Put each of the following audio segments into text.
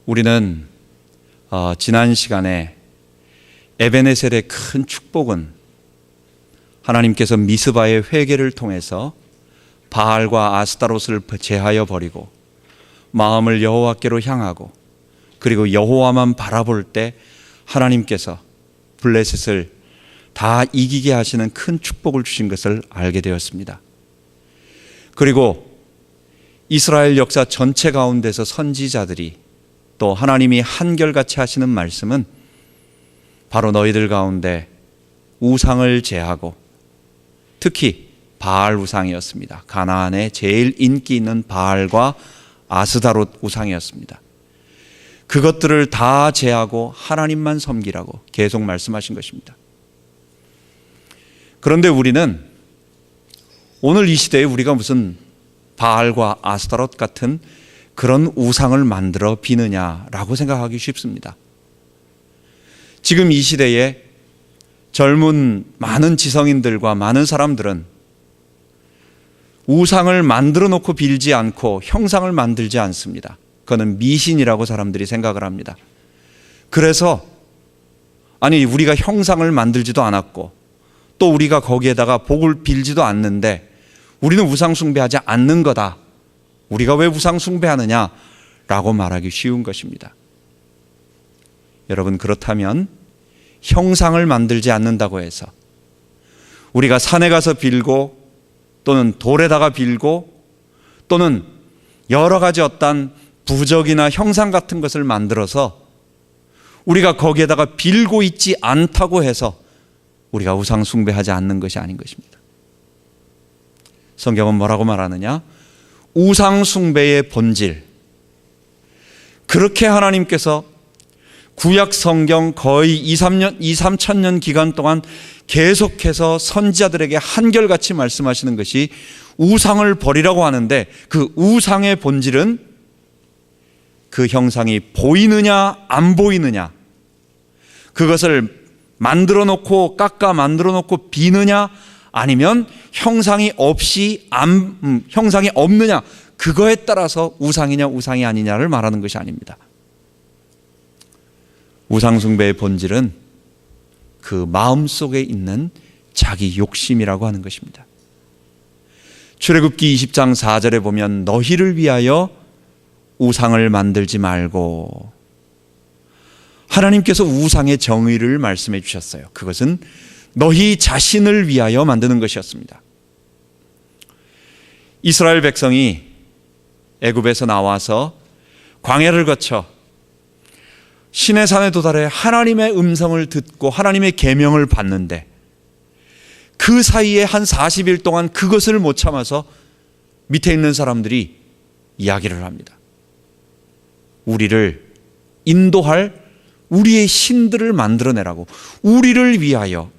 우리는 지난 시간에 에베네셀의 큰 축복은 하나님께서 미스바의 회개를 통해서 바알과 아스타롯을 제하여 버리고 마음을 여호와께로 향하고 그리고 여호와만 바라볼 때 하나님께서 블레셋을 다 이기게 하시는 큰 축복을 주신 것을 알게 되었습니다. 그리고 이스라엘 역사 전체 가운데서 선지자들이 또 하나님이 한결같이 하시는 말씀은 바로 너희들 가운데 우상을 제하고 특히 바알 우상이었습니다. 가나안에 제일 인기 있는 바알과 아스다롯 우상이었습니다. 그것들을 다 제하고 하나님만 섬기라고 계속 말씀하신 것입니다. 그런데 우리는 오늘 이 시대에 우리가 무슨 바알과 아스타롯 같은 그런 우상을 만들어 비느냐라고 생각하기 쉽습니다. 지금 이 시대에 젊은 많은 지성인들과 많은 사람들은 우상을 만들어 놓고 빌지 않고 형상을 만들지 않습니다. 그거는 미신이라고 사람들이 생각을 합니다. 그래서 우리가 형상을 만들지도 않았고 또 우리가 거기에다가 복을 빌지도 않는데 우리는 우상 숭배하지 않는 거다. 우리가 왜 우상 숭배하느냐라고 말하기 쉬운 것입니다. 여러분, 그렇다면 형상을 만들지 않는다고 해서 우리가 산에 가서 빌고 또는 돌에다가 빌고 또는 여러 가지 어떤 부적이나 형상 같은 것을 만들어서 우리가 거기에다가 빌고 있지 않다고 해서 우리가 우상 숭배하지 않는 것이 아닌 것입니다. 성경은 뭐라고 말하느냐? 우상 숭배의 본질, 그렇게 하나님께서 구약 성경 거의 2-3천 년 기간 동안 계속해서 선지자들에게 한결같이 말씀하시는 것이 우상을 버리라고 하는데, 그 우상의 본질은 그 형상이 보이느냐 안 보이느냐, 그것을 만들어 놓고 깎아 만들어 놓고 비느냐 아니면 형상이 없느냐, 그거에 따라서 우상이냐 우상이 아니냐를 말하는 것이 아닙니다. 우상 숭배의 본질은 그 마음속에 있는 자기 욕심이라고 하는 것입니다. 출애굽기 20장 4절에 보면 너희를 위하여 우상을 만들지 말고, 하나님께서 우상의 정의를 말씀해 주셨어요. 그것은 너희 자신을 위하여 만드는 것이었습니다. 이스라엘 백성이 애굽에서 나와서 광야를 거쳐 시내산에 도달해 하나님의 음성을 듣고 하나님의 계명을 받는데, 그 사이에 한 40일 동안 그것을 못 참아서 밑에 있는 사람들이 이야기를 합니다. 우리를 인도할 우리의 신들을 만들어내라고, 우리를 위하여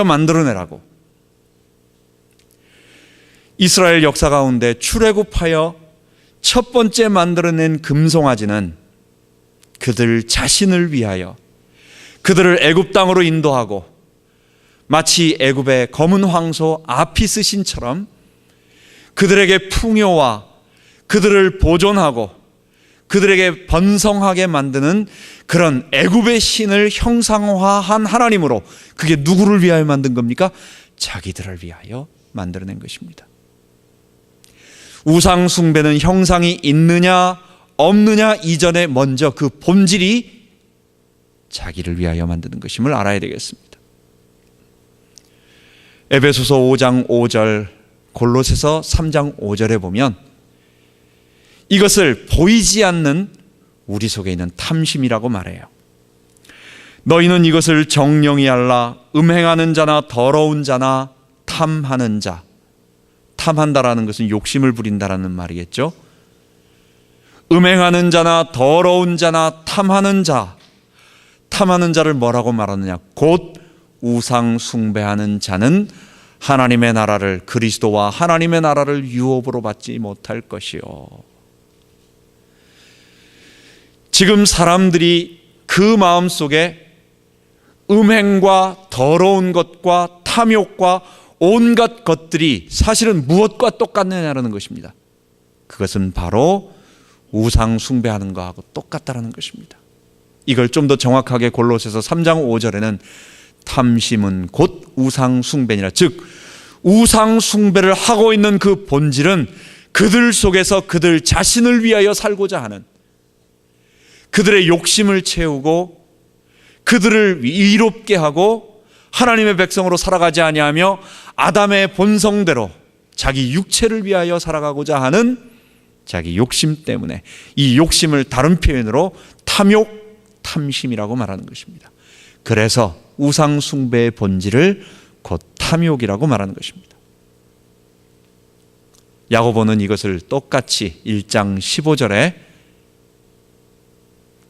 만들어내라고. 이스라엘 역사 가운데 출애굽하여 첫 번째 만들어낸 금송아지는 그들 자신을 위하여, 그들을 애굽 땅으로 인도하고 마치 애굽의 검은 황소 아피스 신처럼 그들에게 풍요와 그들을 보존하고 그들에게 번성하게 만드는 그런 애굽의 신을 형상화한 하나님으로, 그게 누구를 위하여 만든 겁니까? 자기들을 위하여 만들어낸 것입니다. 우상 숭배는 형상이 있느냐 없느냐 이전에 먼저 그 본질이 자기를 위하여 만드는 것임을 알아야 되겠습니다. 에베소서 5장 5절, 골로새서 3장 5절에 보면 이것을 보이지 않는 우리 속에 있는 탐심이라고 말해요. 너희는 이것을 정령이 알라. 음행하는 자나 더러운 자나 탐하는 자. 탐한다라는 것은 욕심을 부린다라는 말이겠죠. 음행하는 자나 더러운 자나 탐하는 자. 탐하는 자를 뭐라고 말하느냐? 곧 우상 숭배하는 자는 하나님의 나라를, 그리스도와 하나님의 나라를 유업으로 받지 못할 것이요. 지금 사람들이 그 마음속에 음행과 더러운 것과 탐욕과 온갖 것들이 사실은 무엇과 똑같느냐라는 것입니다. 그것은 바로 우상 숭배하는 거하고 똑같다라는 것입니다. 이걸 좀 더 정확하게 골로새서 3장 5절에는 탐심은 곧 우상 숭배니라. 즉 우상 숭배를 하고 있는 그 본질은 그들 속에서 그들 자신을 위하여 살고자 하는, 그들의 욕심을 채우고 그들을 이롭게 하고 하나님의 백성으로 살아가지 아니하며 아담의 본성대로 자기 육체를 위하여 살아가고자 하는 자기 욕심 때문에, 이 욕심을 다른 표현으로 탐욕, 탐심이라고 말하는 것입니다. 그래서 우상 숭배의 본질을 곧 탐욕이라고 말하는 것입니다. 야고보는 이것을 똑같이 1장 15절에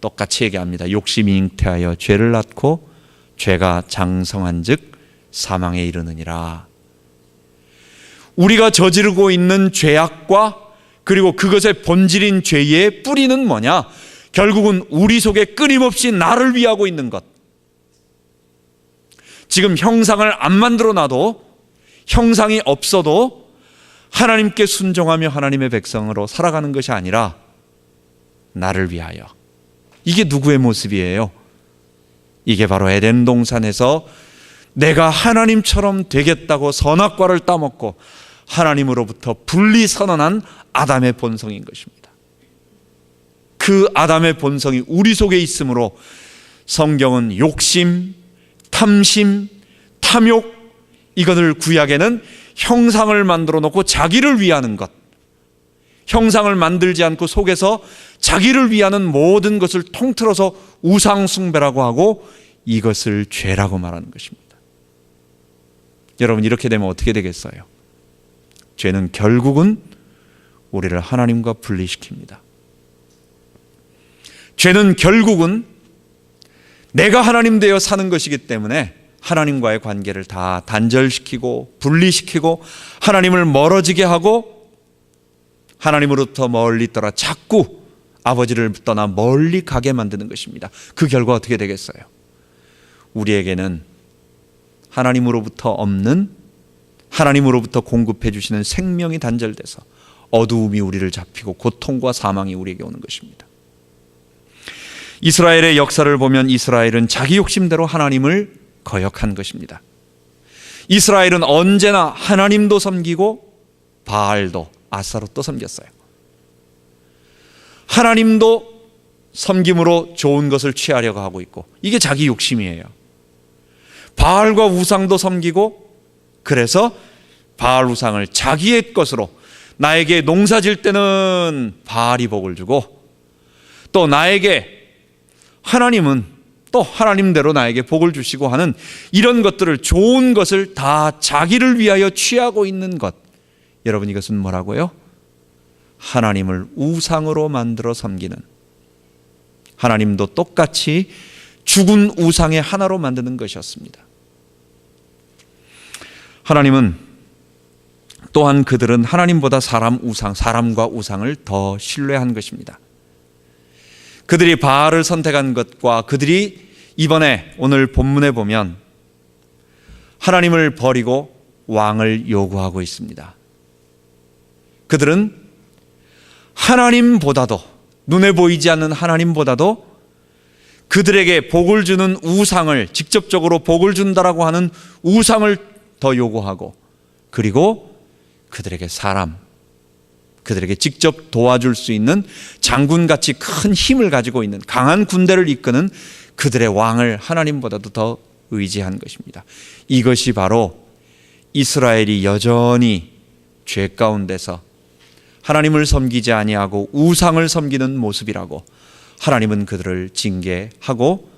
똑같이 얘기합니다. 욕심이 잉태하여 죄를 낳고 죄가 장성한 즉 사망에 이르느니라. 우리가 저지르고 있는 죄악과 그리고 그것의 본질인 죄의 뿌리는 뭐냐? 결국은 우리 속에 끊임없이 나를 위하고 있는 것. 지금 형상을 안 만들어 놔도, 형상이 없어도 하나님께 순종하며 하나님의 백성으로 살아가는 것이 아니라 나를 위하여. 이게 누구의 모습이에요? 이게 바로 에덴 동산에서 내가 하나님처럼 되겠다고 선악과를 따먹고 하나님으로부터 분리 선언한 아담의 본성인 것입니다. 그 아담의 본성이 우리 속에 있으므로 성경은 욕심, 탐심, 탐욕, 이것을 구약에는 형상을 만들어 놓고 자기를 위하는 것, 형상을 만들지 않고 속에서 자기를 위하는 모든 것을 통틀어서 우상숭배라고 하고 이것을 죄라고 말하는 것입니다. 여러분, 이렇게 되면 어떻게 되겠어요? 죄는 결국은 우리를 하나님과 분리시킵니다. 죄는 결국은 내가 하나님 되어 사는 것이기 때문에 하나님과의 관계를 다 단절시키고 분리시키고 하나님을 멀어지게 하고 하나님으로부터 멀리 떠나 자꾸 아버지를 떠나 멀리 가게 만드는 것입니다. 그 결과 어떻게 되겠어요? 우리에게는 하나님으로부터 없는, 하나님으로부터 공급해 주시는 생명이 단절돼서 어두움이 우리를 잡히고 고통과 사망이 우리에게 오는 것입니다. 이스라엘의 역사를 보면 이스라엘은 자기 욕심대로 하나님을 거역한 것입니다. 이스라엘은 언제나 하나님도 섬기고 바알도 아스타롯도 섬겼어요. 하나님도 섬김으로 좋은 것을 취하려고 하고 있고, 이게 자기 욕심이에요. 바알과 우상도 섬기고, 그래서 바알 우상을 자기의 것으로, 나에게 농사 질 때는 바알이 복을 주고 또 나에게 하나님은 또 하나님대로 나에게 복을 주시고 하는 이런 것들을, 좋은 것을 다 자기를 위하여 취하고 있는 것. 여러분, 이것은 뭐라고요? 하나님을 우상으로 만들어 섬기는, 하나님도 똑같이 죽은 우상의 하나로 만드는 것이었습니다. 하나님은 또한 그들은 하나님보다 사람과 우상을 더 신뢰한 것입니다. 그들이 바알을 선택한 것과 그들이 이번에 오늘 본문에 보면 하나님을 버리고 왕을 요구하고 있습니다. 그들은 하나님보다도, 눈에 보이지 않는 하나님보다도 그들에게 복을 주는 우상을, 직접적으로 복을 준다라고 하는 우상을 더 요구하고, 그리고 그들에게 그들에게 직접 도와줄 수 있는 장군같이 큰 힘을 가지고 있는 강한 군대를 이끄는 그들의 왕을 하나님보다도 더 의지한 것입니다. 이것이 바로 이스라엘이 여전히 죄 가운데서 하나님을 섬기지 아니하고 우상을 섬기는 모습이라고 하나님은 그들을 징계하고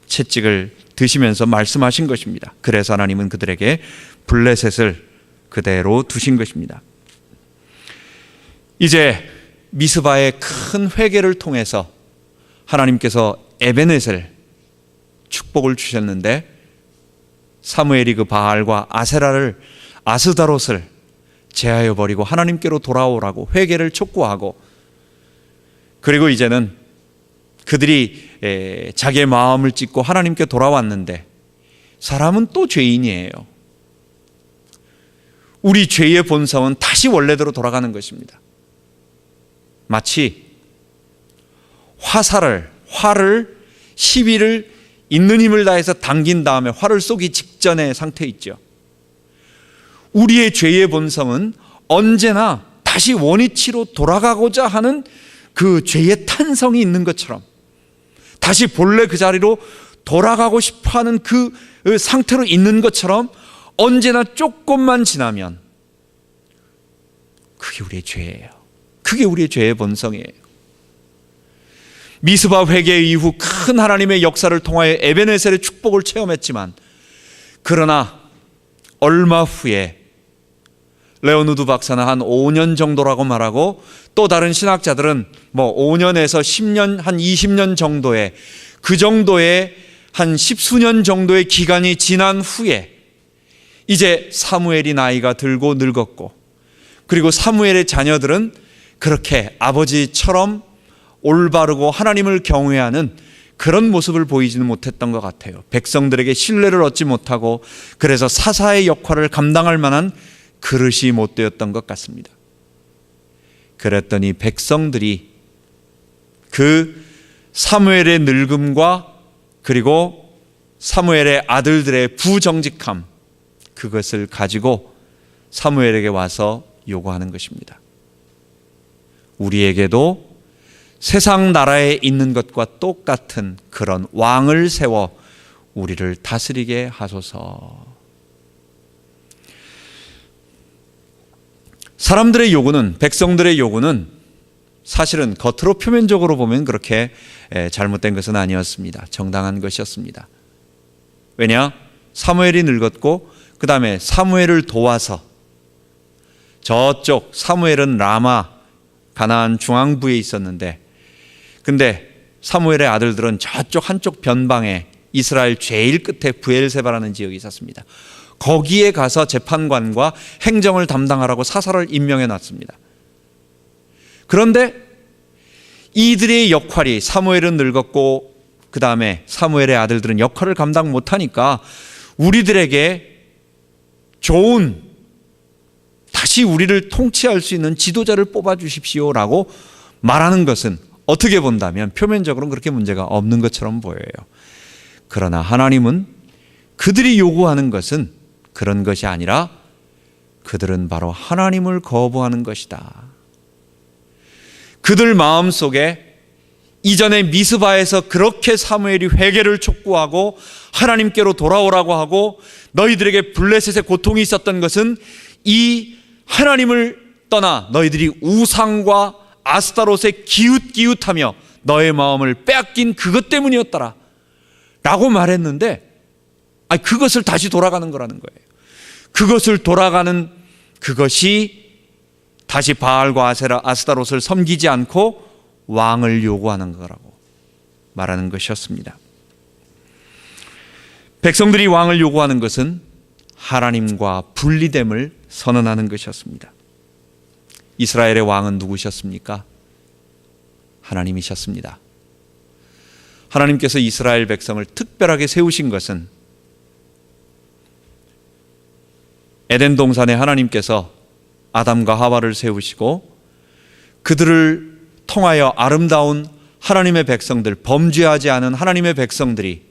채찍을 드시면서 말씀하신 것입니다. 그래서 하나님은 그들에게 블레셋을 그대로 두신 것입니다. 이제 미스바의 큰 회개를 통해서 하나님께서 에베넷을 축복을 주셨는데, 사무엘이 그 바알과 아스다롯을 제하여 버리고 하나님께로 돌아오라고 회개를 촉구하고, 그리고 이제는 그들이 자기의 마음을 찢고 하나님께 돌아왔는데, 사람은 또 죄인이에요. 우리 죄의 본성은 다시 원래대로 돌아가는 것입니다. 마치 활을 시비를 있는 힘을 다해서 당긴 다음에 활을 쏘기 직전의 상태에 있죠. 우리의 죄의 본성은 언제나 다시 원위치로 돌아가고자 하는 그 죄의 탄성이 있는 것처럼, 다시 본래 그 자리로 돌아가고 싶어하는 그 상태로 있는 것처럼, 언제나 조금만 지나면 그게 우리의 죄예요. 그게 우리의 죄의 본성이에요. 미스바 회개 이후 큰 하나님의 역사를 통하여 에베네셀의 축복을 체험했지만, 그러나 얼마 후에 레오누드 박사는 한 5년 정도라고 말하고, 또 다른 신학자들은 5년에서 10년, 한 20년 정도의, 그 정도의 한 10수년 정도의 기간이 지난 후에 이제 사무엘이 나이가 들고 늙었고, 그리고 사무엘의 자녀들은 그렇게 아버지처럼 올바르고 하나님을 경외하는 그런 모습을 보이지는 못했던 것 같아요. 백성들에게 신뢰를 얻지 못하고, 그래서 사사의 역할을 감당할 만한 그릇이 못 되었던 것 같습니다. 그랬더니 백성들이 그 사무엘의 늙음과 그리고 사무엘의 아들들의 부정직함, 그것을 가지고 사무엘에게 와서 요구하는 것입니다. 우리에게도 세상 나라에 있는 것과 똑같은 그런 왕을 세워 우리를 다스리게 하소서. 사람들의 요구는, 백성들의 요구는 사실은 겉으로 표면적으로 보면 그렇게 잘못된 것은 아니었습니다. 정당한 것이었습니다. 왜냐? 사무엘이 늙었고, 그 다음에 사무엘을 도와서, 저쪽 사무엘은 라마 가나안 중앙부에 있었는데, 근데 사무엘의 아들들은 저쪽 한쪽 변방에 이스라엘 제일 끝에 브엘세바라는 지역이 있었습니다. 거기에 가서 재판관과 행정을 담당하라고 사사를 임명해 놨습니다. 그런데 이들의 역할이, 사무엘은 늙었고 그 다음에 사무엘의 아들들은 역할을 감당 못하니까 우리들에게 좋은, 다시 우리를 통치할 수 있는 지도자를 뽑아주십시오라고 말하는 것은 어떻게 본다면 표면적으로는 그렇게 문제가 없는 것처럼 보여요. 그러나 하나님은 그들이 요구하는 것은 그런 것이 아니라, 그들은 바로 하나님을 거부하는 것이다. 그들 마음속에 이전에 미스바에서 그렇게 사무엘이 회개를 촉구하고 하나님께로 돌아오라고 하고 너희들에게 블레셋의 고통이 있었던 것은 이 하나님을 떠나 너희들이 우상과 아스타롯에 기웃기웃하며 너의 마음을 빼앗긴 그것 때문이었더라 라고 말했는데, 그것을 다시 돌아가는 거라는 거예요. 그것을 돌아가는, 그것이 다시 바알과 아스타롯을 섬기지 않고 왕을 요구하는 거라고 말하는 것이었습니다. 백성들이 왕을 요구하는 것은 하나님과 분리됨을 선언하는 것이었습니다. 이스라엘의 왕은 누구셨습니까? 하나님이셨습니다. 하나님께서 이스라엘 백성을 특별하게 세우신 것은, 에덴 동산에 하나님께서 아담과 하와를 세우시고 그들을 통하여 아름다운 하나님의 백성들, 범죄하지 않은 하나님의 백성들이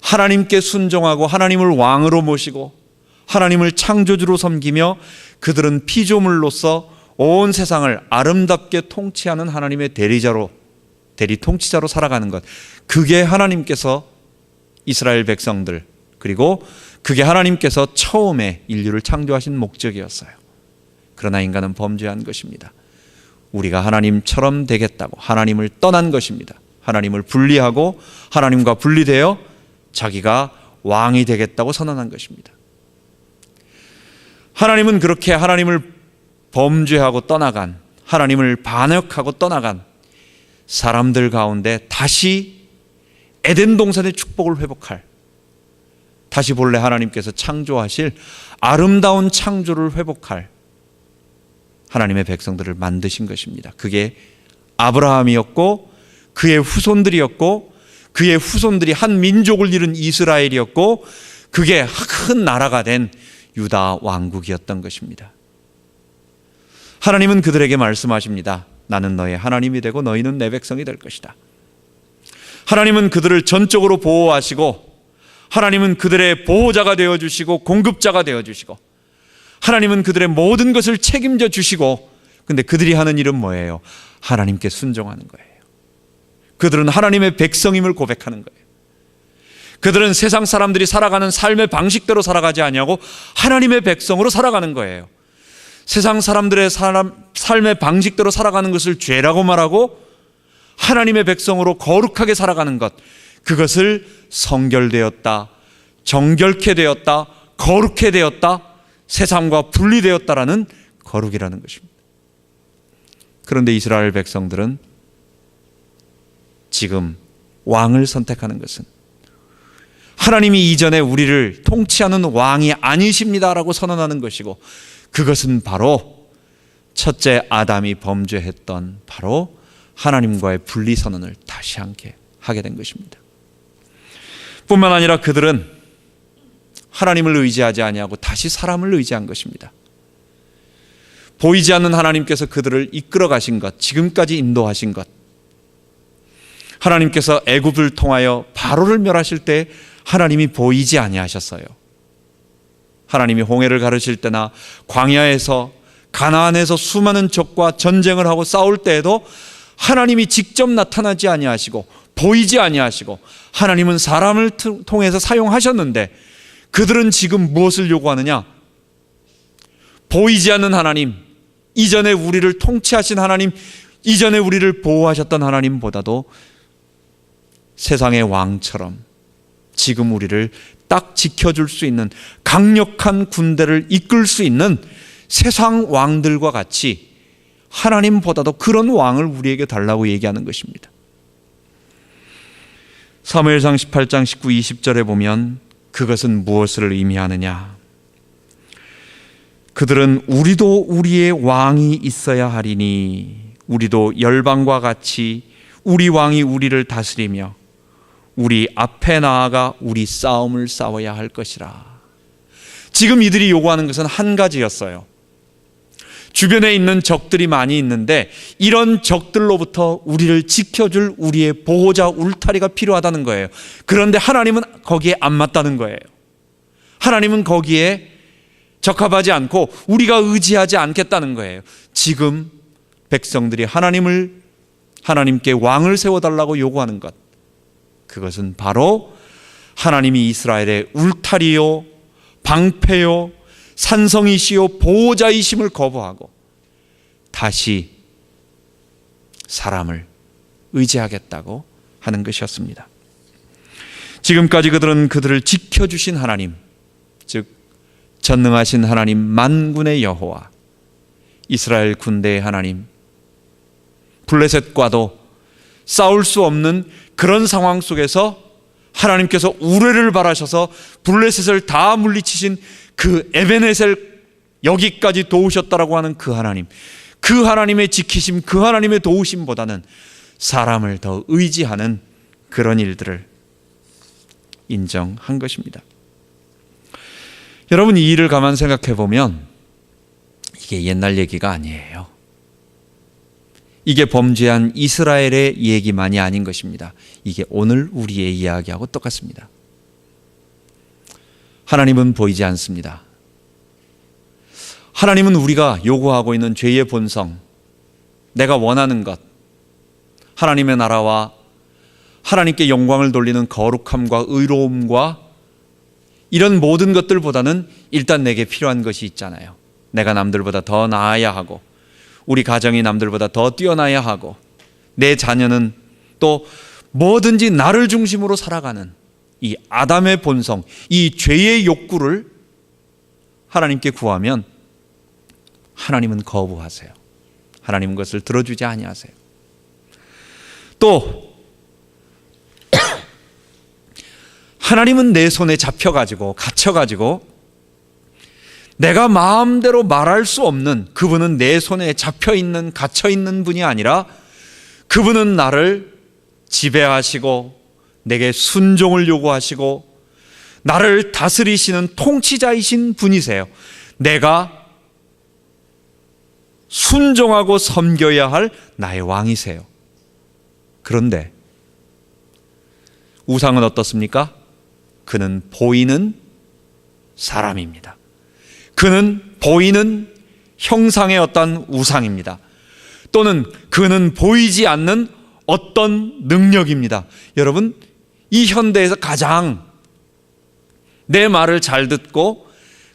하나님께 순종하고 하나님을 왕으로 모시고 하나님을 창조주로 섬기며 그들은 피조물로서 온 세상을 아름답게 통치하는 하나님의 대리 통치자로 살아가는 것, 그게 하나님께서 이스라엘 백성들, 그리고 그게 하나님께서 처음에 인류를 창조하신 목적이었어요. 그러나 인간은 범죄한 것입니다. 우리가 하나님처럼 되겠다고 하나님을 떠난 것입니다. 하나님을 분리하고 하나님과 분리되어 자기가 왕이 되겠다고 선언한 것입니다. 하나님은 그렇게 하나님을 범죄하고 떠나간, 하나님을 반역하고 떠나간 사람들 가운데 다시 에덴 동산의 축복을 회복할, 다시 본래 하나님께서 창조하실 아름다운 창조를 회복할 하나님의 백성들을 만드신 것입니다. 그게 아브라함이었고 그의 후손들이었고 그의 후손들이 한 민족을 이룬 이스라엘이었고 그게 큰 나라가 된 유다 왕국이었던 것입니다. 하나님은 그들에게 말씀하십니다. 나는 너의 하나님이 되고 너희는 내 백성이 될 것이다. 하나님은 그들을 전적으로 보호하시고, 하나님은 그들의 보호자가 되어주시고 공급자가 되어주시고, 하나님은 그들의 모든 것을 책임져 주시고, 근데 그들이 하는 일은 뭐예요? 하나님께 순종하는 거예요. 그들은 하나님의 백성임을 고백하는 거예요. 그들은 세상 사람들이 살아가는 삶의 방식대로 살아가지 아니하고 하나님의 백성으로 살아가는 거예요. 세상 사람들의 삶의 방식대로 살아가는 것을 죄라고 말하고, 하나님의 백성으로 거룩하게 살아가는 것, 그것을 성결되었다, 정결케 되었다, 거룩해 되었다, 세상과 분리되었다라는 거룩이라는 것입니다. 그런데 이스라엘 백성들은 지금 왕을 선택하는 것은 하나님이 이전에 우리를 통치하는 왕이 아니십니다라고 선언하는 것이고, 그것은 바로 첫째 아담이 범죄했던 바로 하나님과의 분리선언을 다시 하게 된 것입니다. 뿐만 아니라 그들은 하나님을 의지하지 아니하고 다시 사람을 의지한 것입니다. 보이지 않는 하나님께서 그들을 이끌어 가신 것, 지금까지 인도하신 것, 하나님께서 애굽을 통하여 바로를 멸하실 때 하나님이 보이지 아니하셨어요. 하나님이 홍해를 가르칠 때나 광야에서, 가나안에서 수많은 적과 전쟁을 하고 싸울 때에도 하나님이 직접 나타나지 아니하시고 보이지 아니하시고, 하나님은 사람을 통해서 사용하셨는데 그들은 지금 무엇을 요구하느냐? 보이지 않는 하나님, 이전에 우리를 통치하신 하나님, 이전에 우리를 보호하셨던 하나님보다도 세상의 왕처럼 지금 우리를 딱 지켜줄 수 있는 강력한 군대를 이끌 수 있는 세상 왕들과 같이 하나님보다도 그런 왕을 우리에게 달라고 얘기하는 것입니다. 사무엘상 18장 19, 20절에 보면 그것은 무엇을 의미하느냐? 그들은 우리도 우리의 왕이 있어야 하리니 우리도 열방과 같이 우리 왕이 우리를 다스리며 우리 앞에 나아가 우리 싸움을 싸워야 할 것이라. 지금 이들이 요구하는 것은 한 가지였어요. 주변에 있는 적들이 많이 있는데 이런 적들로부터 우리를 지켜줄 우리의 보호자 울타리가 필요하다는 거예요. 그런데 하나님은 거기에 안 맞다는 거예요. 하나님은 거기에 적합하지 않고 우리가 의지하지 않겠다는 거예요. 지금 백성들이 하나님께 왕을 세워달라고 요구하는 것, 그것은 바로 하나님이 이스라엘의 울타리요, 방패요, 산성이시요, 보호자이심을 거부하고 다시 사람을 의지하겠다고 하는 것이었습니다. 지금까지 그들은 그들을 지켜주신 하나님, 즉 전능하신 하나님, 만군의 여호와, 이스라엘 군대의 하나님, 블레셋과도 싸울 수 없는 그런 상황 속에서 하나님께서 우레를 바라셔서 블레셋을 다 물리치신 그 에베네셀, 여기까지 도우셨다라고 하는 그 하나님, 그 하나님의 지키심, 그 하나님의 도우심보다는 사람을 더 의지하는 그런 일들을 인정한 것입니다. 여러분, 이 일을 가만 생각해 보면 이게 옛날 얘기가 아니에요. 이게 범죄한 이스라엘의 얘기만이 아닌 것입니다. 이게 오늘 우리의 이야기하고 똑같습니다. 하나님은 보이지 않습니다. 하나님은 우리가 요구하고 있는 죄의 본성, 내가 원하는 것, 하나님의 나라와 하나님께 영광을 돌리는 거룩함과 의로움과 이런 모든 것들보다는 일단 내게 필요한 것이 있잖아요. 내가 남들보다 더 나아야 하고, 우리 가정이 남들보다 더 뛰어나야 하고, 내 자녀는 또 뭐든지 나를 중심으로 살아가는 이 아담의 본성, 이 죄의 욕구를 하나님께 구하면 하나님은 거부하세요. 하나님은 그것을 들어주지 아니하세요. 또 하나님은 내 손에 잡혀가지고 갇혀가지고 내가 마음대로 말할 수 없는, 그분은 내 손에 잡혀있는, 갇혀있는 분이 아니라 그분은 나를 지배하시고 내게 순종을 요구하시고 나를 다스리시는 통치자이신 분이세요. 내가 순종하고 섬겨야 할 나의 왕이세요. 그런데 우상은 어떻습니까? 그는 보이는 사람입니다. 그는 보이는 형상의 어떤 우상입니다. 또는 그는 보이지 않는 어떤 능력입니다. 여러분, 이 현대에서 가장 내 말을 잘 듣고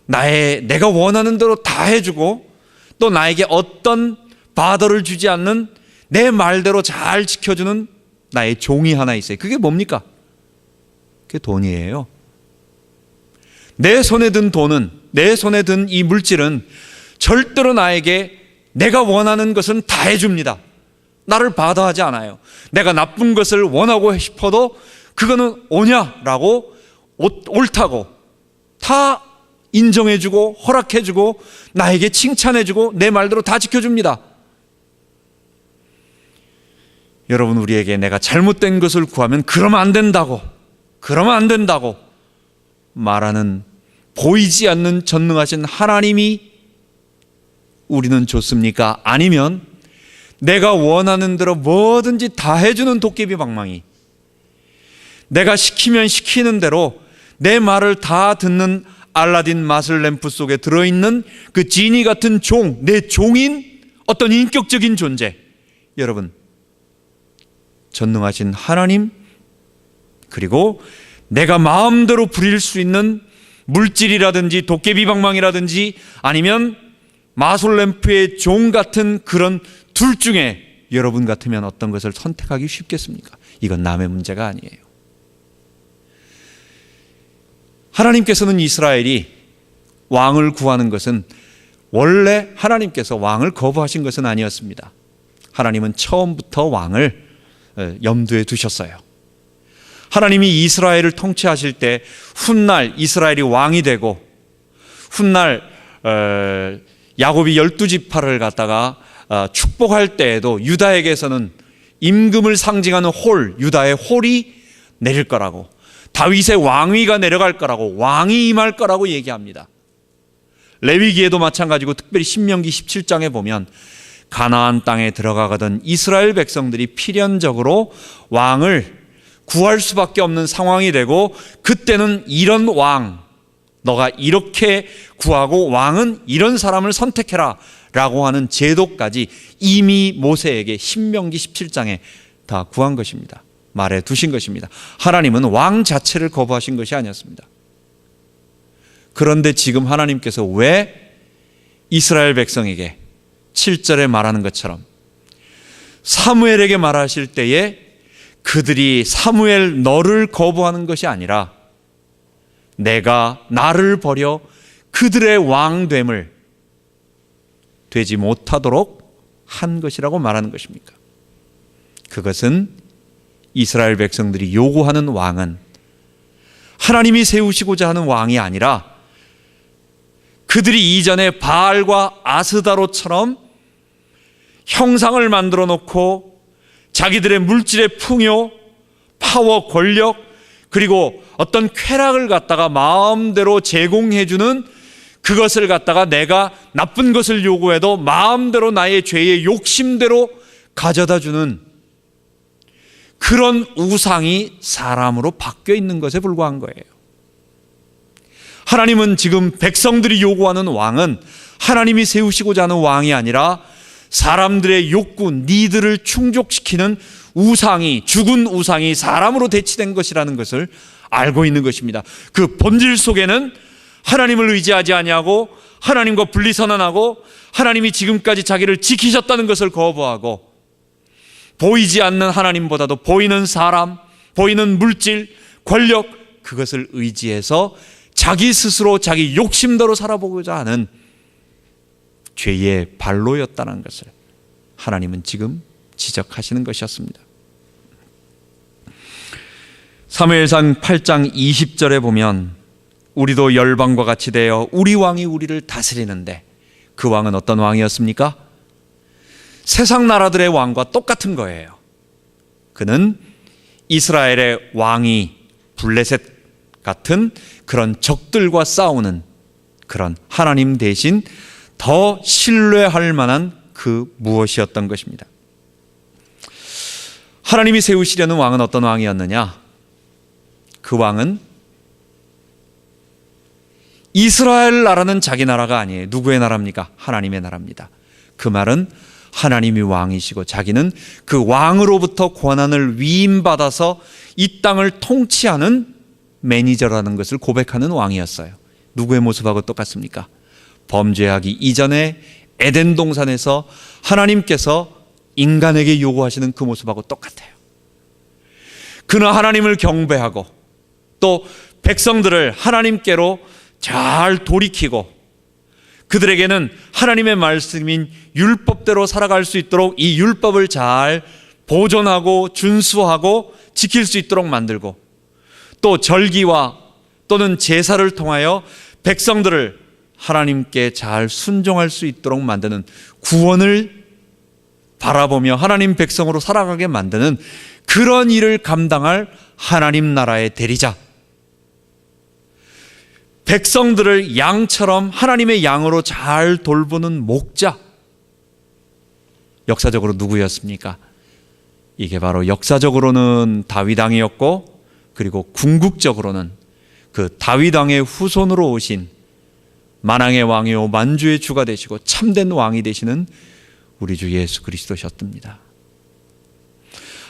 내가 원하는 대로 다 해주고 또 나에게 어떤 바더를 주지 않는 내 말대로 잘 지켜주는 나의 종이 하나 있어요. 그게 뭡니까? 그게 돈이에요. 내 손에 든 돈은, 내 손에 든 이 물질은 절대로 나에게 내가 원하는 것은 다 해줍니다. 나를 바더하지 않아요. 내가 나쁜 것을 원하고 싶어도 그거는 오냐라고 옳다고 다 인정해주고 허락해주고 나에게 칭찬해주고 내 말대로 다 지켜줍니다. 여러분, 우리에게 내가 잘못된 것을 구하면 그러면 안 된다고 말하는 보이지 않는 전능하신 하나님이 우리는 좋습니까? 아니면 내가 원하는 대로 뭐든지 다 해주는 도깨비 방망이, 내가 시키면 시키는 대로 내 말을 다 듣는 알라딘 마술 램프 속에 들어있는 그 지니 같은 종, 내 종인 어떤 인격적인 존재. 여러분, 전능하신 하나님, 그리고 내가 마음대로 부릴 수 있는 물질이라든지 도깨비 방망이라든지 아니면 마술 램프의 종 같은 그런 둘 중에 여러분 같으면 어떤 것을 선택하기 쉽겠습니까? 이건 남의 문제가 아니에요. 하나님께서는 이스라엘이 왕을 구하는 것은 원래 하나님께서 왕을 거부하신 것은 아니었습니다. 하나님은 처음부터 왕을 염두에 두셨어요. 하나님이 이스라엘을 통치하실 때 훗날 이스라엘이 왕이 되고 훗날 야곱이 12지파를 갖다가 축복할 때에도 유다에게서는 임금을 상징하는 홀, 유다의 홀이 내릴 거라고, 다윗의 왕위가 내려갈 거라고, 왕이 임할 거라고 얘기합니다. 레위기에도 마찬가지고 특별히 신명기 17장에 보면 가나안 땅에 들어가거든 이스라엘 백성들이 필연적으로 왕을 구할 수밖에 없는 상황이 되고, 그때는 이런 왕, 너가 이렇게 구하고 왕은 이런 사람을 선택해라 라고 하는 제도까지 이미 모세에게 신명기 17장에 다 구한 것입니다. 말해 두신 것입니다. 하나님은 왕 자체를 거부하신 것이 아니었습니다. 그런데 지금 하나님께서 왜 이스라엘 백성에게 7절에 말하는 것처럼 사무엘에게 말하실 때에 그들이 사무엘 너를 거부하는 것이 아니라 내가 나를 버려 그들의 왕됨을 되지 못하도록 한 것이라고 말하는 것입니까? 그것은 이스라엘 백성들이 요구하는 왕은 하나님이 세우시고자 하는 왕이 아니라 그들이 이전에 바알과 아스다로처럼 형상을 만들어 놓고 자기들의 물질의 풍요, 파워, 권력, 그리고 어떤 쾌락을 갖다가 마음대로 제공해주는 그것을 갖다가 내가 나쁜 것을 요구해도 마음대로 나의 죄의 욕심대로 가져다주는 그런 우상이 사람으로 바뀌어 있는 것에 불과한 거예요. 하나님은 지금 백성들이 요구하는 왕은 하나님이 세우시고자 하는 왕이 아니라 사람들의 욕구, 니들을 충족시키는 우상이, 죽은 우상이 사람으로 대치된 것이라는 것을 알고 있는 것입니다. 그 본질 속에는 하나님을 의지하지 아니하고 하나님과 분리선언하고 하나님이 지금까지 자기를 지키셨다는 것을 거부하고 보이지 않는 하나님보다도 보이는 사람, 보이는 물질, 권력, 그것을 의지해서 자기 스스로 자기 욕심대로 살아보고자 하는 죄의 발로였다는 것을 하나님은 지금 지적하시는 것이었습니다. 사무엘상 8장 20절에 보면 우리도 열방과 같이 되어 우리 왕이 우리를 다스리는데, 그 왕은 어떤 왕이었습니까? 세상 나라들의 왕과 똑같은 거예요. 그는 이스라엘의 왕이 블레셋 같은 그런 적들과 싸우는 그런 하나님 대신 더 신뢰할 만한 그 무엇이었던 것입니다. 하나님이 세우시려는 왕은 어떤 왕이었느냐? 그 왕은 이스라엘 나라는 자기 나라가 아니에요. 누구의 나라입니까? 하나님의 나라입니다. 그 말은 하나님이 왕이시고 자기는 그 왕으로부터 권한을 위임받아서 이 땅을 통치하는 매니저라는 것을 고백하는 왕이었어요. 누구의 모습하고 똑같습니까? 범죄하기 이전에 에덴 동산에서 하나님께서 인간에게 요구하시는 그 모습하고 똑같아요. 그는 하나님을 경배하고 또 백성들을 하나님께로 잘 돌이키고 그들에게는 하나님의 말씀인 율법대로 살아갈 수 있도록 이 율법을 잘 보존하고 준수하고 지킬 수 있도록 만들고 또 절기와 또는 제사를 통하여 백성들을 하나님께 잘 순종할 수 있도록 만드는 구원을 바라보며 하나님 백성으로 살아가게 만드는 그런 일을 감당할 하나님 나라의 대리자, 백성들을 양처럼 하나님의 양으로 잘 돌보는 목자. 역사적으로 누구였습니까? 이게 바로 역사적으로는 다윗 왕이었고 그리고 궁극적으로는 그 다윗 왕의 후손으로 오신 만왕의 왕이요 만주의 주가 되시고 참된 왕이 되시는 우리 주 예수 그리스도셨답니다.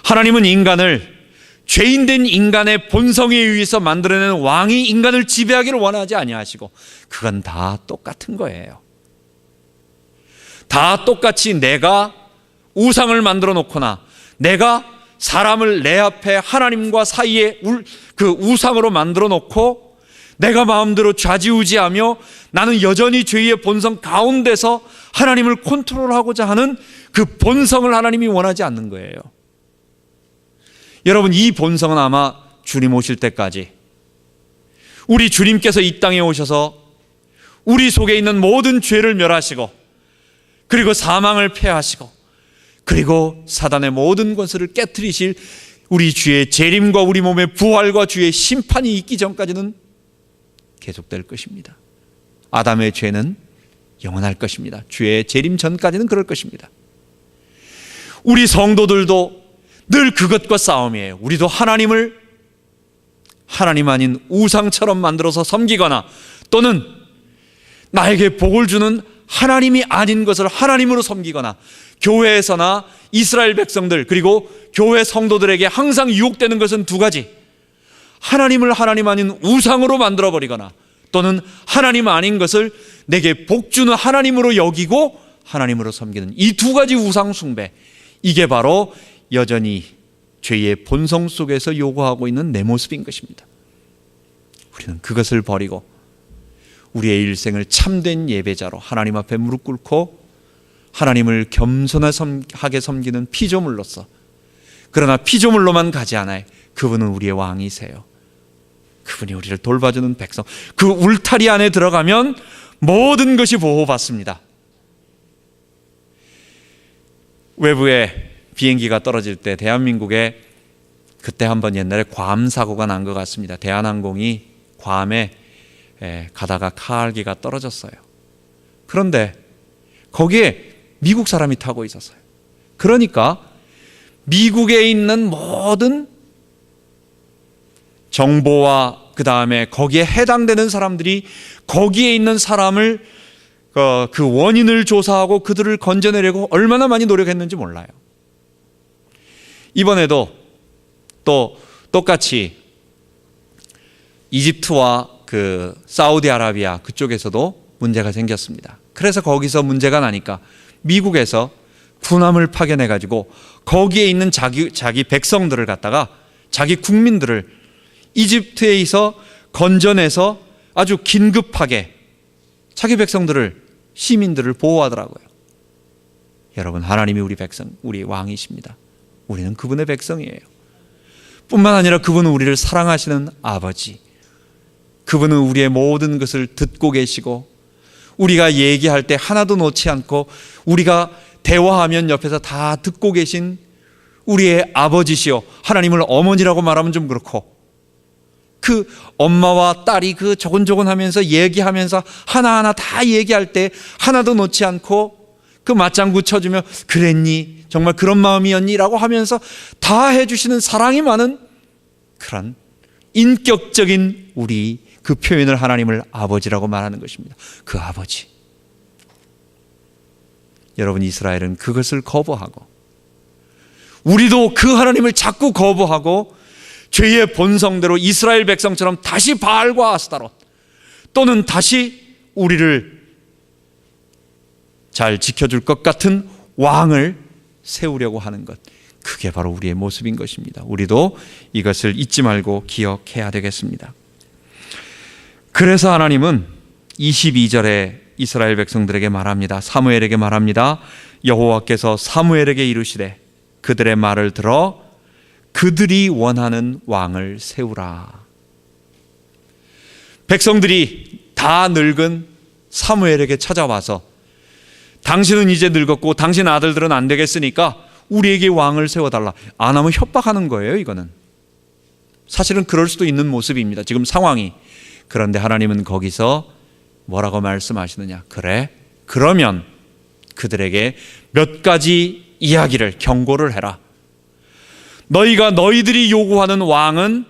하나님은 인간을 죄인된 인간의 본성에 의해서 만들어낸 왕이 인간을 지배하기를 원하지 아니하시고 그건 다 똑같은 거예요. 다 똑같이 내가 우상을 만들어 놓거나 내가 사람을 내 앞에 하나님과 사이에 그 우상으로 만들어 놓고 내가 마음대로 좌지우지하며 나는 여전히 죄의 본성 가운데서 하나님을 컨트롤하고자 하는 그 본성을 하나님이 원하지 않는 거예요. 여러분, 이 본성은 아마 주님 오실 때까지 우리 주님께서 이 땅에 오셔서 우리 속에 있는 모든 죄를 멸하시고 그리고 사망을 폐하시고 그리고 사단의 모든 것을 깨트리실 우리 주의 재림과 우리 몸의 부활과 주의 심판이 있기 전까지는 계속될 것입니다. 아담의 죄는 영원할 것입니다. 주의 재림 전까지는 그럴 것입니다. 우리 성도들도 늘 그것과 싸움이에요. 우리도 하나님을 하나님 아닌 우상처럼 만들어서 섬기거나 또는 나에게 복을 주는 하나님이 아닌 것을 하나님으로 섬기거나 교회에서나 이스라엘 백성들 그리고 교회 성도들에게 항상 유혹되는 것은 두 가지. 하나님을 하나님 아닌 우상으로 만들어버리거나 또는 하나님 아닌 것을 내게 복 주는 하나님으로 여기고 하나님으로 섬기는 이 두 가지 우상 숭배, 이게 바로 여전히 죄의 본성 속에서 요구하고 있는 내 모습인 것입니다. 우리는 그것을 버리고 우리의 일생을 참된 예배자로 하나님 앞에 무릎 꿇고 하나님을 겸손하게 섬기는 피조물로서, 그러나 피조물로만 가지 않아요. 그분은 우리의 왕이세요. 그분이 우리를 돌봐주는 백성, 그 울타리 안에 들어가면 모든 것이 보호받습니다. 외부에 비행기가 떨어질 때 대한민국에 그때 한번 옛날에 괌 사고가 난 것 같습니다. 대한항공이 괌에 가다가 카알기가 떨어졌어요. 그런데 거기에 미국 사람이 타고 있었어요. 그러니까 미국에 있는 모든 정보와 그 다음에 거기에 해당되는 사람들이 거기에 있는 사람을 그 원인을 조사하고 그들을 건져내려고 얼마나 많이 노력했는지 몰라요. 이번에도 또 똑같이 이집트와 그 사우디아라비아 그쪽에서도 문제가 생겼습니다. 그래서 거기서 문제가 나니까 미국에서 군함을 파견해 가지고 거기에 있는 자기 백성들을 갖다가 자기 국민들을 이집트에서 건져내서 아주 긴급하게 자기 백성들을, 시민들을 보호하더라고요. 여러분, 하나님이 우리 백성, 우리 왕이십니다. 우리는 그분의 백성이에요. 뿐만 아니라 그분은 우리를 사랑하시는 아버지, 그분은 우리의 모든 것을 듣고 계시고 우리가 얘기할 때 하나도 놓지 않고 우리가 대화하면 옆에서 다 듣고 계신 우리의 아버지시요, 하나님을 어머니라고 말하면 좀 그렇고 그 엄마와 딸이 그 조곤조곤하면서 얘기하면서 하나하나 다 얘기할 때 하나도 놓지 않고 그 맞장구 쳐주며 그랬니? 정말 그런 마음이었니? 라고 하면서 다 해주시는 사랑이 많은 그런 인격적인 우리, 그 표현을 하나님을 아버지라고 말하는 것입니다. 그 아버지. 여러분, 이스라엘은 그것을 거부하고, 우리도 그 하나님을 자꾸 거부하고 죄의 본성대로 이스라엘 백성처럼 다시 바알과 아스타롯 또는 다시 우리를 잘 지켜줄 것 같은 왕을 세우려고 하는 것, 그게 바로 우리의 모습인 것입니다. 우리도 이것을 잊지 말고 기억해야 되겠습니다. 그래서 하나님은 22절에 이스라엘 백성들에게 말합니다. 사무엘에게 말합니다. 여호와께서 사무엘에게 이르시되 그들의 말을 들어 그들이 원하는 왕을 세우라. 백성들이 다 늙은 사무엘에게 찾아와서 당신은 이제 늙었고 당신 아들들은 안 되겠으니까 우리에게 왕을 세워달라. 안 하면 협박하는 거예요. 이거는 사실은 그럴 수도 있는 모습입니다, 지금 상황이. 그런데 하나님은 거기서 뭐라고 말씀하시느냐? 그래, 그러면 그들에게 몇 가지 이야기를, 경고를 해라. 너희들이 요구하는 왕은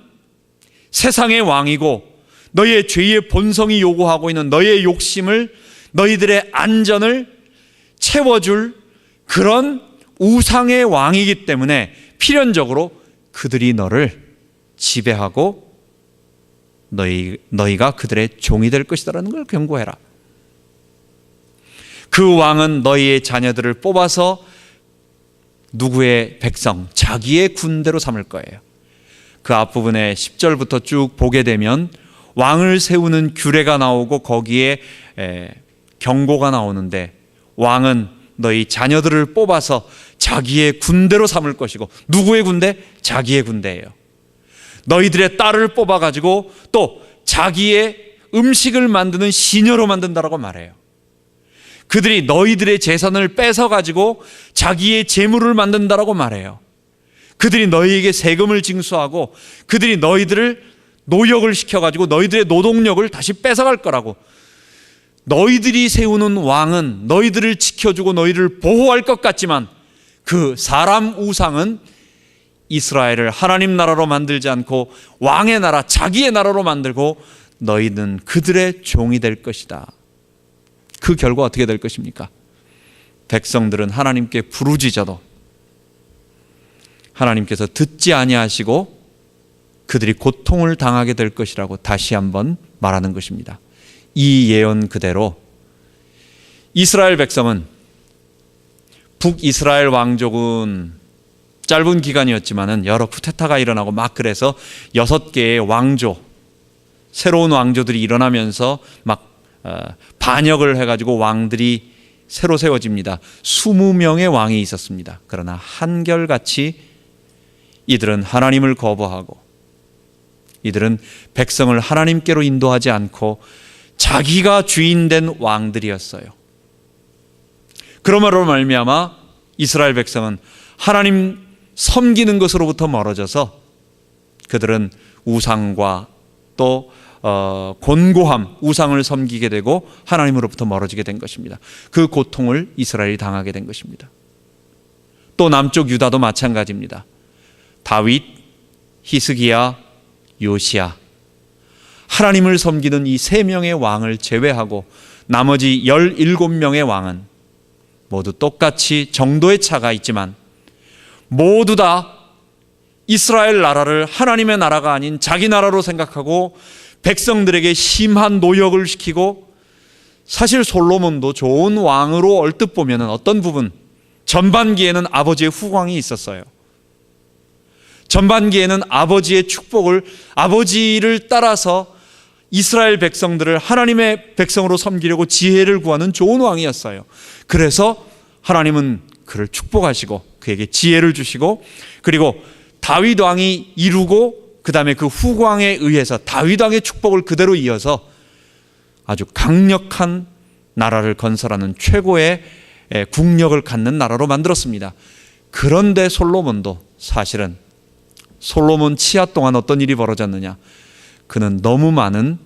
세상의 왕이고 너희의 죄의 본성이 요구하고 있는 너희의 욕심을, 너희들의 안전을 채워줄 그런 우상의 왕이기 때문에 필연적으로 그들이 너를 지배하고 너희가 그들의 종이 될 것이다라는 걸 경고해라. 그 왕은 너희의 자녀들을 뽑아서 누구의 백성, 자기의 군대로 삼을 거예요. 그 앞부분에 10절부터 쭉 보게 되면 왕을 세우는 규례가 나오고 거기에 경고가 나오는데, 왕은 너희 자녀들을 뽑아서 자기의 군대로 삼을 것이고, 누구의 군대? 자기의 군대예요. 너희들의 딸을 뽑아가지고 또 자기의 음식을 만드는 시녀로 만든다라고 말해요. 그들이 너희들의 재산을 뺏어가지고 자기의 재물을 만든다라고 말해요. 그들이 너희에게 세금을 징수하고 그들이 너희들을 노역을 시켜가지고 너희들의 노동력을 다시 뺏어갈 거라고. 너희들이 세우는 왕은 너희들을 지켜주고 너희를 보호할 것 같지만 그 사람 우상은 이스라엘을 하나님 나라로 만들지 않고 왕의 나라, 자기의 나라로 만들고 너희는 그들의 종이 될 것이다. 그 결과 어떻게 될 것입니까? 백성들은 하나님께 부르짖어도 하나님께서 듣지 아니하시고 그들이 고통을 당하게 될 것이라고 다시 한번 말하는 것입니다. 이 예언 그대로 이스라엘 백성은, 북이스라엘 왕족은 짧은 기간이었지만은 여러 쿠데타가 일어나고 막 그래서 6개의 왕조, 새로운 왕조들이 일어나면서 막 반역을 해가지고 왕들이 새로 세워집니다. 20명의 왕이 있었습니다. 그러나 한결같이 이들은 하나님을 거부하고 이들은 백성을 하나님께로 인도하지 않고 자기가 주인된 왕들이었어요. 그러므로 말미암아 이스라엘 백성은 하나님 섬기는 것으로부터 멀어져서 그들은 우상과 또 곤고함, 우상을 섬기게 되고 하나님으로부터 멀어지게 된 것입니다. 그 고통을 이스라엘이 당하게 된 것입니다. 또 남쪽 유다도 마찬가지입니다. 다윗, 히스기야, 요시야, 하나님을 섬기는 이 3명의 왕을 제외하고 나머지 17명의 왕은 모두 똑같이 정도의 차가 있지만 모두 다 이스라엘 나라를 하나님의 나라가 아닌 자기 나라로 생각하고 백성들에게 심한 노역을 시키고, 사실 솔로몬도 좋은 왕으로 얼뜻 보면 어떤 부분, 전반기에는 아버지의 후광이 있었어요. 전반기에는 아버지의 축복을, 아버지를 따라서 이스라엘 백성들을 하나님의 백성으로 섬기려고 지혜를 구하는 좋은 왕이었어요. 그래서 하나님은 그를 축복하시고 그에게 지혜를 주시고, 그리고 다윗 왕이 이루고 그 다음에 그 후광에 의해서 다윗 왕의 축복을 그대로 이어서 아주 강력한 나라를 건설하는 최고의 국력을 갖는 나라로 만들었습니다. 그런데 솔로몬도 사실은 솔로몬 치하 동안 어떤 일이 벌어졌느냐? 그는 너무 많은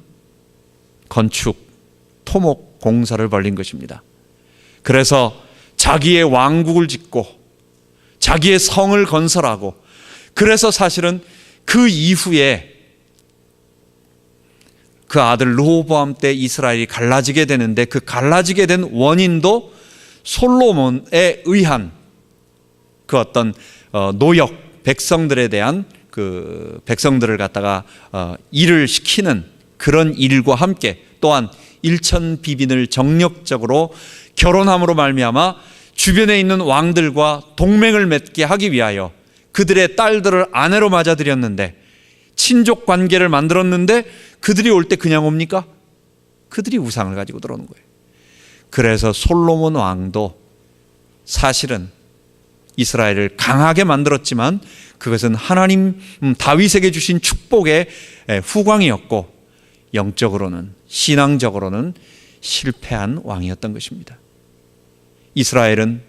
건축, 토목 공사를 벌린 것입니다. 그래서 자기의 왕국을 짓고 자기의 성을 건설하고, 그래서 사실은 그 이후에 그 아들 르호보암 때 이스라엘이 갈라지게 되는데, 그 갈라지게 된 원인도 솔로몬에 의한 그 어떤 노역, 백성들에 대한 그 백성들을 갖다가 일을 시키는 그런 일과 함께, 또한 일천비빈을 정력적으로 결혼함으로 말미암아 주변에 있는 왕들과 동맹을 맺게 하기 위하여 그들의 딸들을 아내로 맞아들였는데, 친족 관계를 만들었는데 그들이 올 때 그냥 옵니까? 그들이 우상을 가지고 들어오는 거예요. 그래서 솔로몬 왕도 사실은 이스라엘을 강하게 만들었지만 그것은 하나님 다윗에게 주신 축복의 후광이었고, 영적으로는, 신앙적으로는 실패한 왕이었던 것입니다. 이스라엘은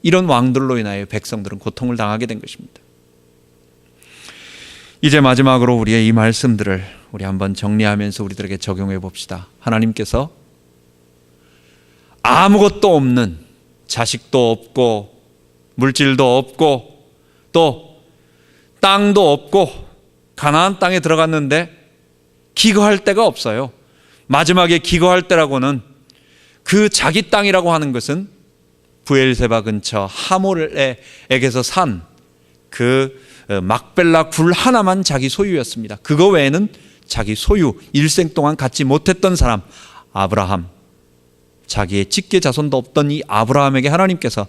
이런 왕들로 인하여 백성들은 고통을 당하게 된 것입니다. 이제 마지막으로 우리의 이 말씀들을 우리 한번 정리하면서 우리들에게 적용해 봅시다. 하나님께서 아무것도 없는, 자식도 없고 물질도 없고 또 땅도 없고 가나안 땅에 들어갔는데 기거할 데가 없어요. 마지막에 기거할 때라고는 그 자기 땅이라고 하는 것은 브엘세바 근처 하몰에게서 산 그 막벨라 굴 하나만 자기 소유였습니다. 그거 외에는 자기 소유, 일생 동안 갖지 못했던 사람 아브라함, 자기의 직계 자손도 없던 이 아브라함에게 하나님께서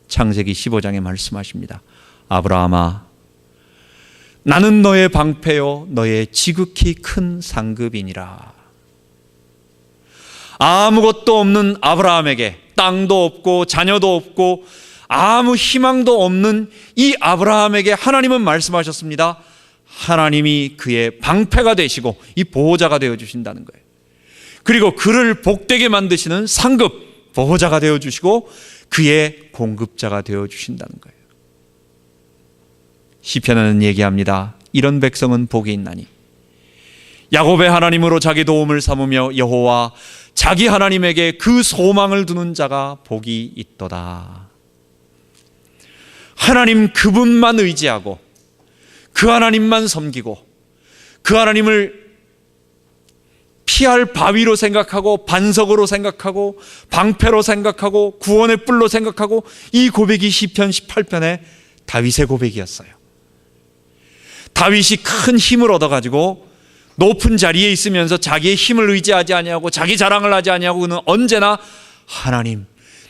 창세기 15장에 말씀하십니다. 아브라함아, 나는 너의 방패요 너의 지극히 큰 상급이니라. 아무것도 없는 아브라함에게, 땅도 없고 자녀도 없고 아무 희망도 없는 이 아브라함에게 하나님은 말씀하셨습니다. 하나님이 그의 방패가 되시고 이 보호자가 되어주신다는 거예요. 그리고 그를 복되게 만드시는 상급, 보호자가 되어주시고 그의 공급자가 되어주신다는 거예요. 시편은 얘기합니다. 이런 백성은 복이 있나니 야곱의 하나님으로 자기 도움을 삼으며 여호와 자기 하나님에게 그 소망을 두는 자가 복이 있도다. 하나님 그분만 의지하고 그 하나님만 섬기고 그 하나님을 피할 바위로 생각하고 반석으로 생각하고 방패로 생각하고 구원의 뿔로 생각하고, 이 고백이 시편 18편의 다윗의 고백이었어요. 다윗이 큰 힘을 얻어가지고 높은 자리에 있으면서 자기의 힘을 의지하지 아니하고 자기 자랑을 하지 아니하고 그는 언제나 하나님,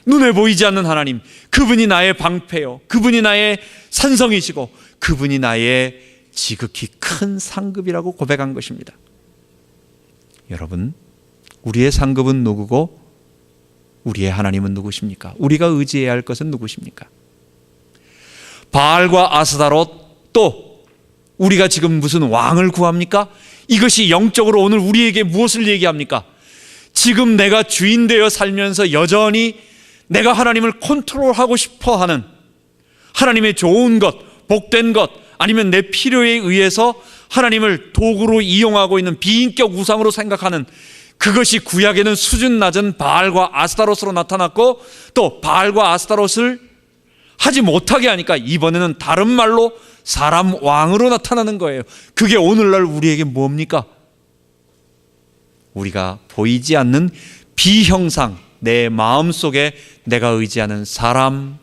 눈에 보이지 않는 하나님, 그분이 나의 방패요, 그분이 나의 산성이시고 그분이 나의 지극히 큰 상급이라고 고백한 것입니다. 여러분, 우리의 상급은 누구고 우리의 하나님은 누구십니까? 우리가 의지해야 할 것은 누구십니까? 바알과 아스타롯, 또 우리가 지금 무슨 왕을 구합니까? 이것이 영적으로 오늘 우리에게 무엇을 얘기합니까? 지금 내가 주인 되어 살면서 여전히 내가 하나님을 컨트롤하고 싶어하는, 하나님의 좋은 것, 복된 것, 아니면 내 필요에 의해서 하나님을 도구로 이용하고 있는 비인격 우상으로 생각하는, 그것이 구약에는 수준 낮은 바알과 아스타롯으로 나타났고, 또 바알과 아스타롯을 하지 못하게 하니까 이번에는 다른 말로 사람 왕으로 나타나는 거예요. 그게 오늘날 우리에게 뭡니까? 우리가 보이지 않는 비형상, 내 마음속에 내가 의지하는 사람,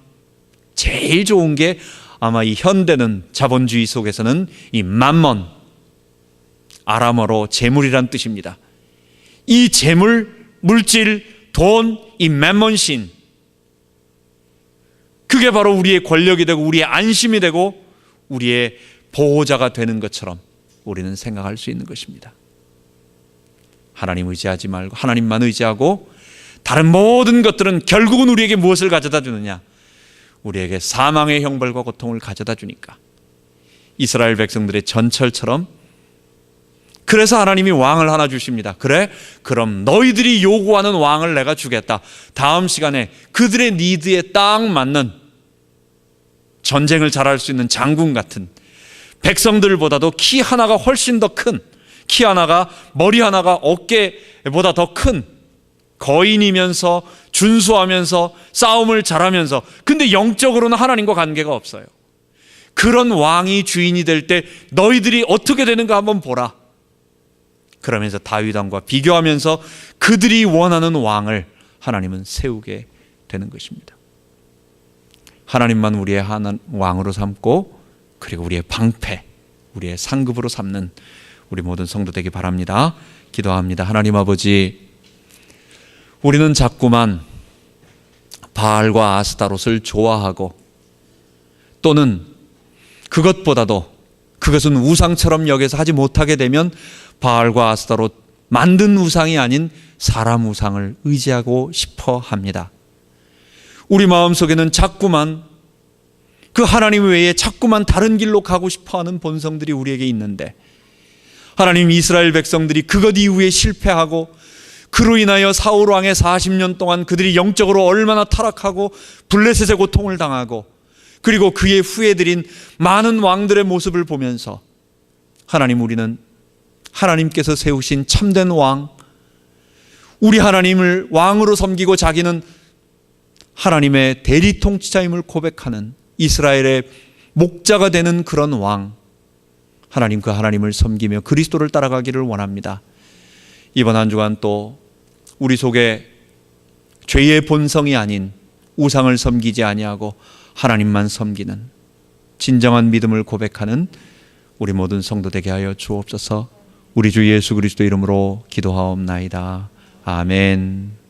제일 좋은 게 아마 이 현대는 자본주의 속에서는 이 맘몬, 아람어로 재물이란 뜻입니다. 이 재물, 물질, 돈, 이 맘몬신, 그게 바로 우리의 권력이 되고 우리의 안심이 되고 우리의 보호자가 되는 것처럼 우리는 생각할 수 있는 것입니다. 하나님 의지하지 말고 하나님만 의지하고 다른 모든 것들은 결국은 우리에게 무엇을 가져다 주느냐? 우리에게 사망의 형벌과 고통을 가져다 주니까. 이스라엘 백성들의 전철처럼, 그래서 하나님이 왕을 하나 주십니다. 그래? 그럼 너희들이 요구하는 왕을 내가 주겠다. 다음 시간에 그들의 니드에 딱 맞는, 전쟁을 잘할 수 있는 장군 같은, 백성들보다도 키 하나가 훨씬 더 큰, 키 하나가, 머리 하나가 어깨보다 더 큰 거인이면서 준수하면서 싸움을 잘하면서, 근데 영적으로는 하나님과 관계가 없어요. 그런 왕이 주인이 될 때 너희들이 어떻게 되는가 한번 보라. 그러면서 다윗 왕과 비교하면서 그들이 원하는 왕을 하나님은 세우게 되는 것입니다. 하나님만 우리의 왕으로 삼고, 그리고 우리의 방패, 우리의 상급으로 삼는 우리 모든 성도 되기 바랍니다. 기도합니다. 하나님 아버지, 우리는 자꾸만 바알과 아스타롯을 좋아하고, 또는 그것보다도 그것은 우상처럼 여겨서 하지 못하게 되면 바알과 아스타롯, 만든 우상이 아닌 사람 우상을 의지하고 싶어 합니다. 우리 마음속에는 자꾸만 그 하나님 외에 자꾸만 다른 길로 가고 싶어하는 본성들이 우리에게 있는데, 하나님, 이스라엘 백성들이 그것 이후에 실패하고 그로 인하여 사울 왕의 40년 동안 그들이 영적으로 얼마나 타락하고 블레셋의 고통을 당하고, 그리고 그의 후예들인 많은 왕들의 모습을 보면서, 하나님, 우리는 하나님께서 세우신 참된 왕, 우리 하나님을 왕으로 섬기고 자기는 하나님의 대리 통치자임을 고백하는 이스라엘의 목자가 되는 그런 왕, 하나님, 그 하나님을 섬기며 그리스도를 따라가기를 원합니다. 이번 한 주간 또 우리 속에 죄의 본성이 아닌 우상을 섬기지 아니하고 하나님만 섬기는 진정한 믿음을 고백하는 우리 모든 성도 되게 하여 주옵소서. 우리 주 예수 그리스도 이름으로 기도하옵나이다. 아멘.